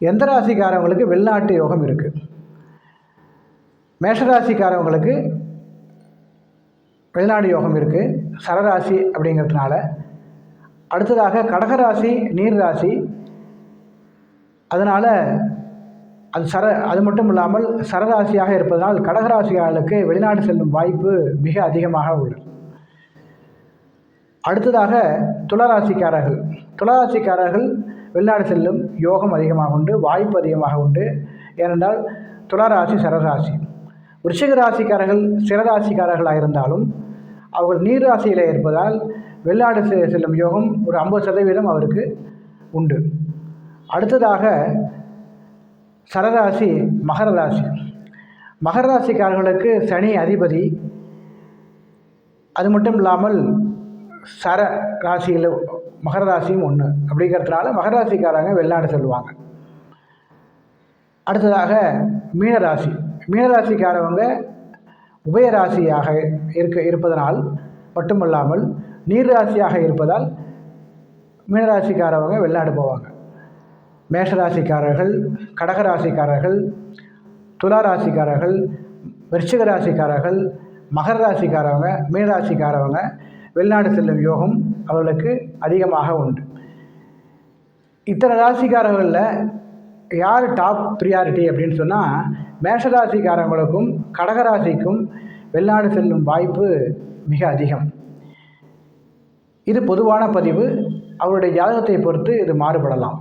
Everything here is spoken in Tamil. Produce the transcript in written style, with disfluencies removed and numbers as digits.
எந்த ராசிக்காரவங்களுக்கு வெளிநாட்டு யோகம் இருக்குது. மேஷராசிக்காரவங்களுக்கு வெளிநாடு யோகம் இருக்குது சரராசி அப்படிங்கிறதுனால. அடுத்ததாக கடகராசி நீர் ராசி, அதனால் அது மட்டும் இல்லாமல் சரராசியாக இருப்பதனால் கடகராசியாளர்களுக்கு வெளிநாடு செல்லும் வாய்ப்பு மிக அதிகமாக உள்ளது. அடுத்ததாக துளாராசிக்காரர்கள் வெளிநாடு செல்லும் யோகம் அதிகமாக உண்டு, வாய்ப்பு அதிகமாக உண்டு. ஏனென்றால் துளாராசி சரராசி. விருச்சிக ராசிக்காரர்கள் சிறராசிக்காரர்களாக இருந்தாலும் அவர்கள் நீர் ராசியில் இருப்பதால் வெளிநாடு செல்லும் யோகம் ஒரு 50% அவருக்கு உண்டு. அடுத்ததாக சரராசி மகர ராசி. மகர ராசிக்காரர்களுக்கு சனி அதிபதி. அது மட்டும் இல்லாமல் சர ராசியில் மகர ராசியும் ஒன்று அப்படிங்கிறதுனால மகர ராசிக்காரங்க வெளிநாடு செல்வாங்க. அடுத்ததாக மீனராசிக்காரவங்க உபயராசியாக இருப்பதனால் மட்டுமல்லாமல் நீர் ராசியாக இருப்பதால் மீனராசிக்காரவங்க வெளிநாடு போவாங்க. மேஷராசிக்காரர்கள், கடகராசிக்காரர்கள், துளாராசிக்காரர்கள், விருச்சிக ராசிக்காரர்கள், மகர ராசிக்காரவங்க, மீனராசிக்காரவங்க வெளிநாடு செல்லும் யோகம் அவர்களுக்கு அதிகமாக உண்டு. இத்தனை ராசிக்காரர்களில் யார் டாப் ப்ரியாரிட்டி அப்படின்னு சொன்னால் மேஷராசிக்காரங்களுக்கும் கடகராசிக்கும் வெளிநாடு செல்லும் வாய்ப்பு மிக அதிகம். இது பொதுவான பதிவு. அவருடைய ஜாதகத்தை பொறுத்து இது மாறுபடலாம்.